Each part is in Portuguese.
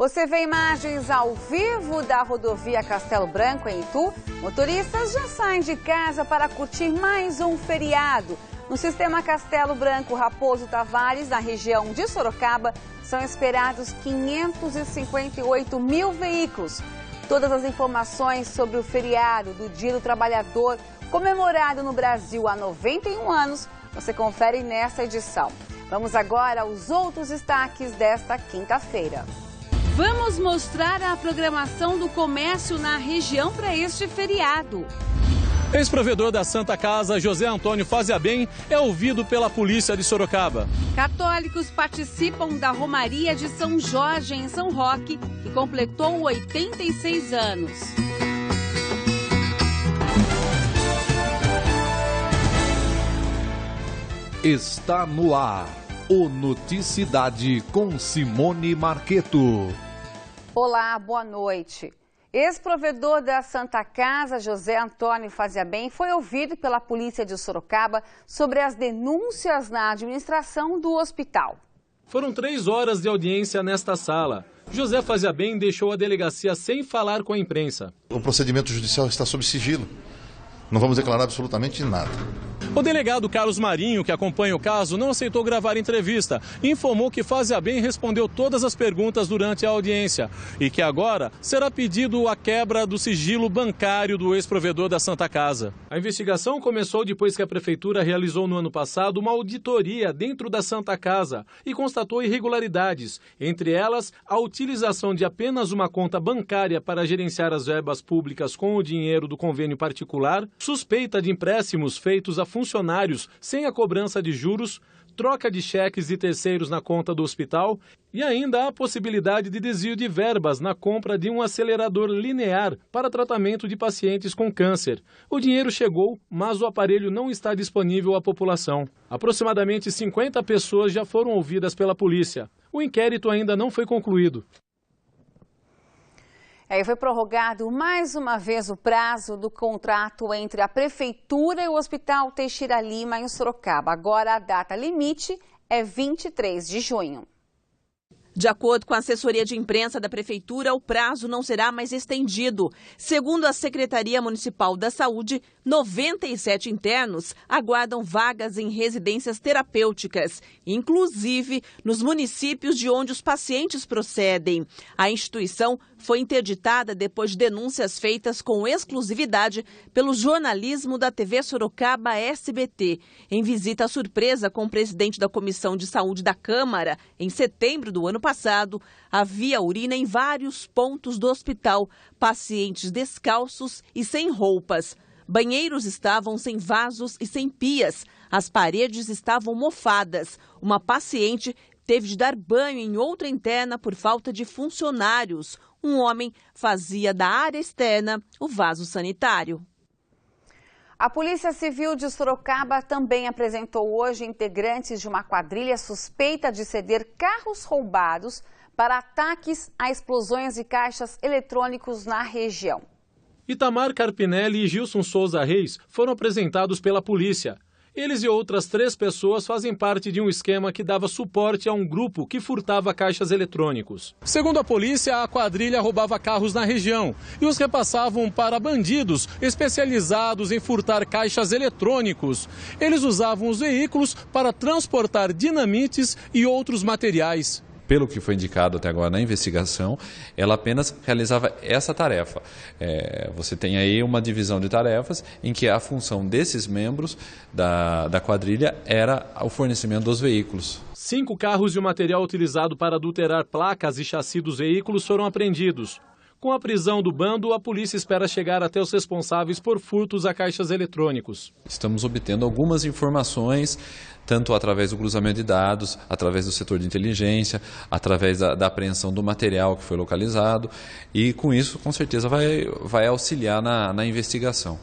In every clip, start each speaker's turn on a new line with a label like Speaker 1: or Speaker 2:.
Speaker 1: Você vê imagens ao vivo da rodovia Castelo Branco, em Itu? Motoristas já saem de casa para curtir mais um feriado. No sistema Castelo Branco Raposo Tavares, na região de Sorocaba, são esperados 558 mil veículos. Todas as informações sobre o feriado do Dia do Trabalhador, comemorado no Brasil há 91 anos, você confere nesta edição. Vamos agora aos outros destaques desta quinta-feira.
Speaker 2: Vamos mostrar a programação do comércio na região para este feriado.
Speaker 3: Ex-provedor da Santa Casa, José Antônio Faziabem, é ouvido pela polícia de Sorocaba.
Speaker 2: Católicos participam da Romaria de São Jorge, em São Roque, que completou 86 anos.
Speaker 4: Está no ar o Noticidade com Simone Marqueto.
Speaker 1: Olá, boa noite. Ex-provedor da Santa Casa, José Antônio Faziabem, foi ouvido pela polícia de Sorocaba sobre as denúncias na administração do hospital.
Speaker 3: Foram 3 horas de audiência nesta sala. José Faziabem deixou a delegacia sem falar com a imprensa.
Speaker 5: O procedimento judicial está sob sigilo. Não vamos declarar absolutamente nada.
Speaker 3: O delegado Carlos Marinho, que acompanha o caso, não aceitou gravar entrevista e informou que Faziabem respondeu todas as perguntas durante a audiência e que agora será pedido a quebra do sigilo bancário do ex-provedor da Santa Casa. A investigação começou depois que a prefeitura realizou no ano passado uma auditoria dentro da Santa Casa e constatou irregularidades, entre elas a utilização de apenas uma conta bancária para gerenciar as verbas públicas com o dinheiro do convênio particular, suspeita de empréstimos feitos a funcionários sem a cobrança de juros, troca de cheques de terceiros na conta do hospital e ainda a possibilidade de desvio de verbas na compra de um acelerador linear para tratamento de pacientes com câncer. O dinheiro chegou, mas o aparelho não está disponível à população. Aproximadamente 50 pessoas já foram ouvidas pela polícia. O inquérito ainda não foi concluído.
Speaker 1: Foi prorrogado mais uma vez o prazo do contrato entre a Prefeitura e o Hospital Teixeira Lima, em Sorocaba. Agora a data limite é 23 de junho.
Speaker 6: De acordo com a assessoria de imprensa da Prefeitura, o prazo não será mais estendido. Segundo a Secretaria Municipal da Saúde, 97 internos aguardam vagas em residências terapêuticas, inclusive nos municípios de onde os pacientes procedem. A instituição foi interditada depois de denúncias feitas com exclusividade pelo jornalismo da TV Sorocaba SBT. Em visita surpresa com o presidente da Comissão de Saúde da Câmara, em setembro do ano passado, havia urina em vários pontos do hospital, pacientes descalços e sem roupas. Banheiros estavam sem vasos e sem pias. As paredes estavam mofadas. Uma paciente teve de dar banho em outra interna por falta de funcionários. Um homem fazia da área externa o vaso sanitário.
Speaker 1: A Polícia Civil de Sorocaba também apresentou hoje integrantes de uma quadrilha suspeita de ceder carros roubados para ataques a explosões de caixas eletrônicos na região.
Speaker 3: Itamar Carpinelli e Gilson Souza Reis foram apresentados pela polícia. Eles e outras 3 pessoas fazem parte de um esquema que dava suporte a um grupo que furtava caixas eletrônicos. Segundo a polícia, a quadrilha roubava carros na região e os repassavam para bandidos especializados em furtar caixas eletrônicos. Eles usavam os veículos para transportar dinamites e outros materiais.
Speaker 7: Pelo que foi indicado até agora na investigação, ela apenas realizava essa tarefa. Você tem aí uma divisão de tarefas em que a função desses membros da quadrilha era o fornecimento dos veículos.
Speaker 3: 5 carros e o material utilizado para adulterar placas e chassi dos veículos foram apreendidos. Com a prisão do bando, a polícia espera chegar até os responsáveis por furtos a caixas eletrônicos.
Speaker 7: Estamos obtendo algumas informações, tanto através do cruzamento de dados, através do setor de inteligência, através da apreensão do material que foi localizado, e com isso, com certeza, vai auxiliar na investigação.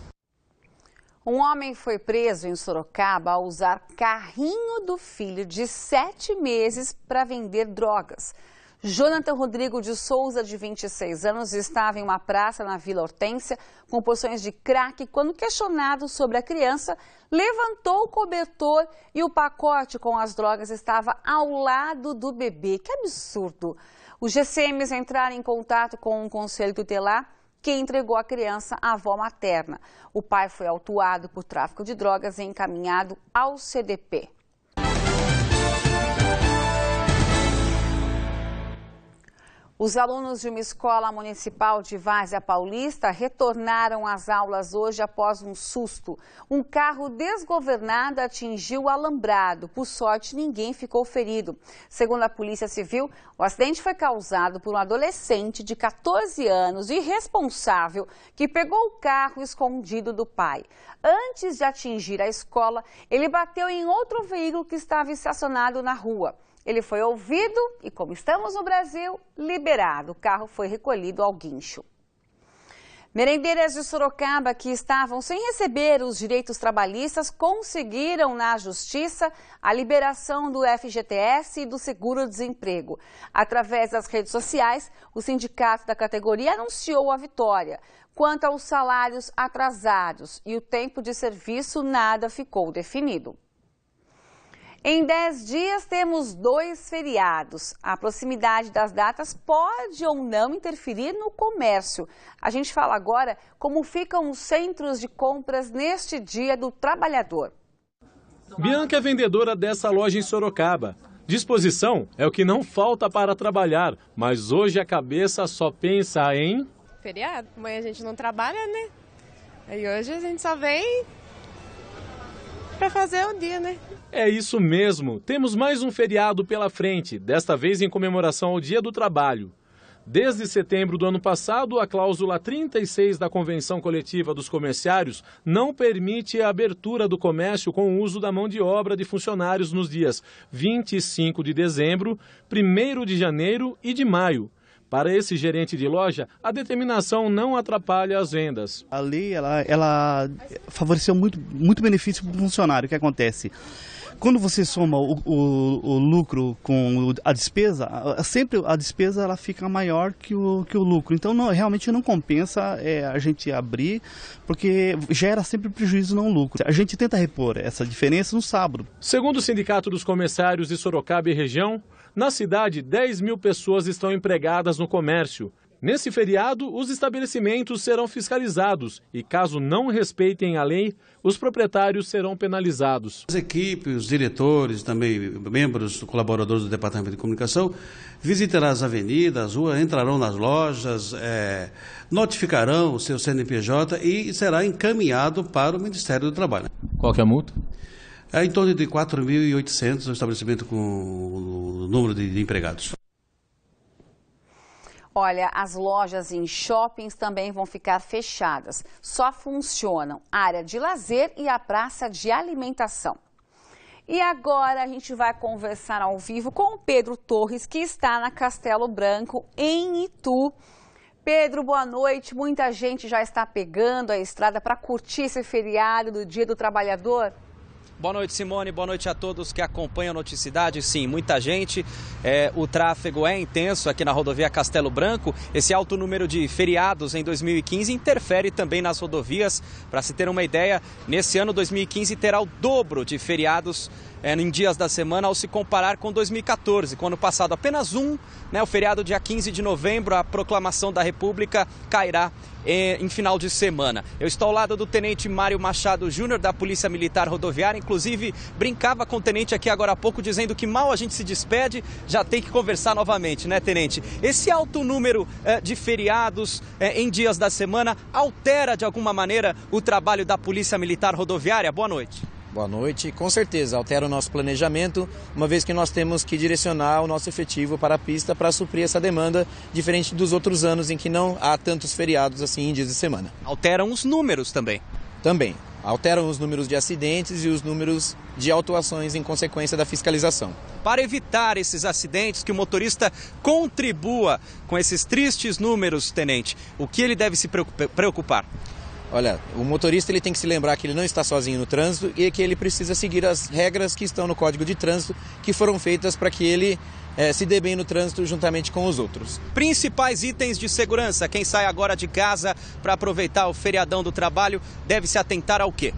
Speaker 1: Um homem foi preso em Sorocaba ao usar carrinho do filho de 7 meses para vender drogas. Jonathan Rodrigo de Souza, de 26 anos, estava em uma praça na Vila Hortência com porções de crack quando, questionado sobre a criança, levantou o cobertor e o pacote com as drogas estava ao lado do bebê. Que absurdo! Os GCMs entraram em contato com um conselho tutelar que entregou a criança à avó materna. O pai foi autuado por tráfico de drogas e encaminhado ao CDP. Os alunos de uma escola municipal de Várzea Paulista retornaram às aulas hoje após um susto. Um carro desgovernado atingiu o alambrado. Por sorte, ninguém ficou ferido. Segundo a Polícia Civil, o acidente foi causado por um adolescente de 14 anos, irresponsável, que pegou o carro escondido do pai. Antes de atingir a escola, ele bateu em outro veículo que estava estacionado na rua. Ele foi ouvido e, como estamos no Brasil, liberado. O carro foi recolhido ao guincho. Merendeiras de Sorocaba que estavam sem receber os direitos trabalhistas conseguiram na Justiça a liberação do FGTS e do seguro-desemprego. Através das redes sociais, o sindicato da categoria anunciou a vitória. Quanto aos salários atrasados e o tempo de serviço, nada ficou definido. Em 10 dias temos 2 feriados. A proximidade das datas pode ou não interferir no comércio. A gente fala agora como ficam os centros de compras neste Dia do Trabalhador.
Speaker 3: Bianca é vendedora dessa loja em Sorocaba. Disposição é o que não falta para trabalhar, mas hoje a cabeça só pensa em...
Speaker 8: Feriado, amanhã a gente não trabalha, né? Aí hoje a gente só vem para fazer o dia, né?
Speaker 3: É isso mesmo, temos mais um feriado pela frente, desta vez em comemoração ao Dia do Trabalho. Desde setembro do ano passado, a cláusula 36 da Convenção Coletiva dos Comerciários não permite a abertura do comércio com o uso da mão de obra de funcionários nos dias 25 de dezembro, 1º de janeiro e de maio. Para esse gerente de loja, a determinação não atrapalha as vendas.
Speaker 9: A lei ela favoreceu muito benefício para o funcionário. O que acontece? Quando você soma o lucro com a despesa, sempre a despesa ela fica maior que o lucro. Então realmente não compensa a gente abrir, porque gera sempre prejuízo, não lucro. A gente tenta repor essa diferença no sábado.
Speaker 3: Segundo o Sindicato dos Comerciários de Sorocaba e região, na cidade 10 mil pessoas estão empregadas no comércio. Nesse feriado, os estabelecimentos serão fiscalizados e, caso não respeitem a lei, os proprietários serão penalizados.
Speaker 10: As equipes, os diretores, também membros, colaboradores do Departamento de Comunicação, visitarão as avenidas, as ruas, entrarão nas lojas, notificarão o seu CNPJ e será encaminhado para o Ministério do Trabalho.
Speaker 3: Qual que é a multa?
Speaker 10: É em torno de 4.800 o estabelecimento com o número de empregados.
Speaker 1: Olha, as lojas em shoppings também vão ficar fechadas. Só funcionam a área de lazer e a praça de alimentação. E agora a gente vai conversar ao vivo com o Pedro Torres, que está na Castelo Branco, em Itu. Pedro, boa noite. Muita gente já está pegando a estrada para curtir esse feriado do Dia do Trabalhador.
Speaker 11: Boa noite, Simone. Boa noite a todos que acompanham a Noticidade. Sim, muita gente. O tráfego é intenso aqui na rodovia Castelo Branco. Esse alto número de feriados em 2015 interfere também nas rodovias. Para se ter uma ideia, nesse ano 2015 terá o dobro de feriados em dias da semana ao se comparar com 2014, com o ano passado apenas um, o feriado dia 15 de novembro, a proclamação da República cairá em final de semana. Eu estou ao lado do Tenente Mário Machado Júnior, da Polícia Militar Rodoviária, inclusive brincava com o Tenente aqui agora há pouco, dizendo que mal a gente se despede, já tem que conversar novamente, né, Tenente? Esse alto número de feriados em dias da semana altera de alguma maneira o trabalho da Polícia Militar Rodoviária? Boa noite.
Speaker 12: Boa noite. Com certeza, altera o nosso planejamento, uma vez que nós temos que direcionar o nosso efetivo para a pista para suprir essa demanda, diferente dos outros anos em que não há tantos feriados assim em dias de semana.
Speaker 11: Alteram os números também?
Speaker 12: Também. Alteram os números de acidentes e os números de autuações em consequência da fiscalização.
Speaker 11: Para evitar esses acidentes, que o motorista contribua com esses tristes números, Tenente, o que ele deve se preocupar?
Speaker 12: Olha, o motorista ele tem que se lembrar que ele não está sozinho no trânsito e que ele precisa seguir as regras que estão no Código de Trânsito, que foram feitas para que ele se dê bem no trânsito juntamente com os outros.
Speaker 11: Principais itens de segurança. Quem sai agora de casa para aproveitar o feriadão do trabalho deve se atentar ao quê?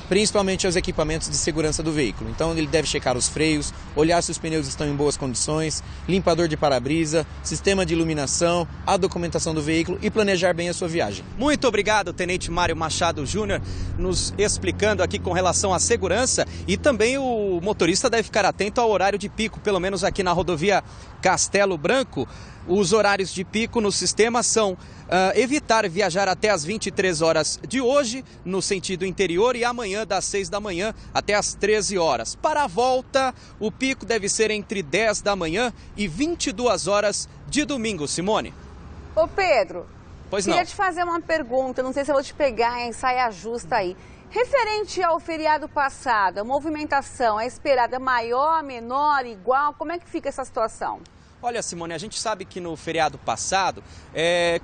Speaker 12: principalmente aos equipamentos de segurança do veículo. Então ele deve checar os freios, olhar se os pneus estão em boas condições, limpador de para-brisa, sistema de iluminação, a documentação do veículo e planejar bem a sua viagem.
Speaker 11: Muito obrigado, Tenente Mário Machado Júnior, nos explicando aqui com relação à segurança, e também o motorista deve ficar atento ao horário de pico, pelo menos aqui na rodovia Castelo Branco. Os horários de pico no sistema são evitar viajar até as 23 horas de hoje, no sentido interior, e amanhã das 6 da manhã até as 13 horas. Para a volta, o pico deve ser entre 10 da manhã e 22 horas de domingo, Simone.
Speaker 1: Ô Pedro,
Speaker 11: pois não.
Speaker 1: Queria te fazer uma pergunta, não sei se eu vou te pegar em saia justa aí. Referente ao feriado passado, a movimentação é esperada maior, menor, igual? Como é que fica essa situação?
Speaker 11: Olha, Simone, a gente sabe que no feriado passado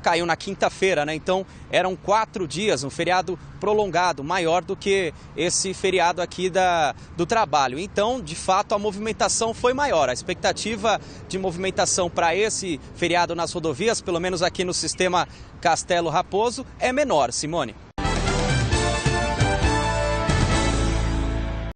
Speaker 11: caiu na quinta-feira, né? Então eram 4 dias, um feriado prolongado, maior do que esse feriado aqui do trabalho. Então, de fato, a movimentação foi maior. A expectativa de movimentação para esse feriado nas rodovias, pelo menos aqui no sistema Castelo Raposo, é menor, Simone.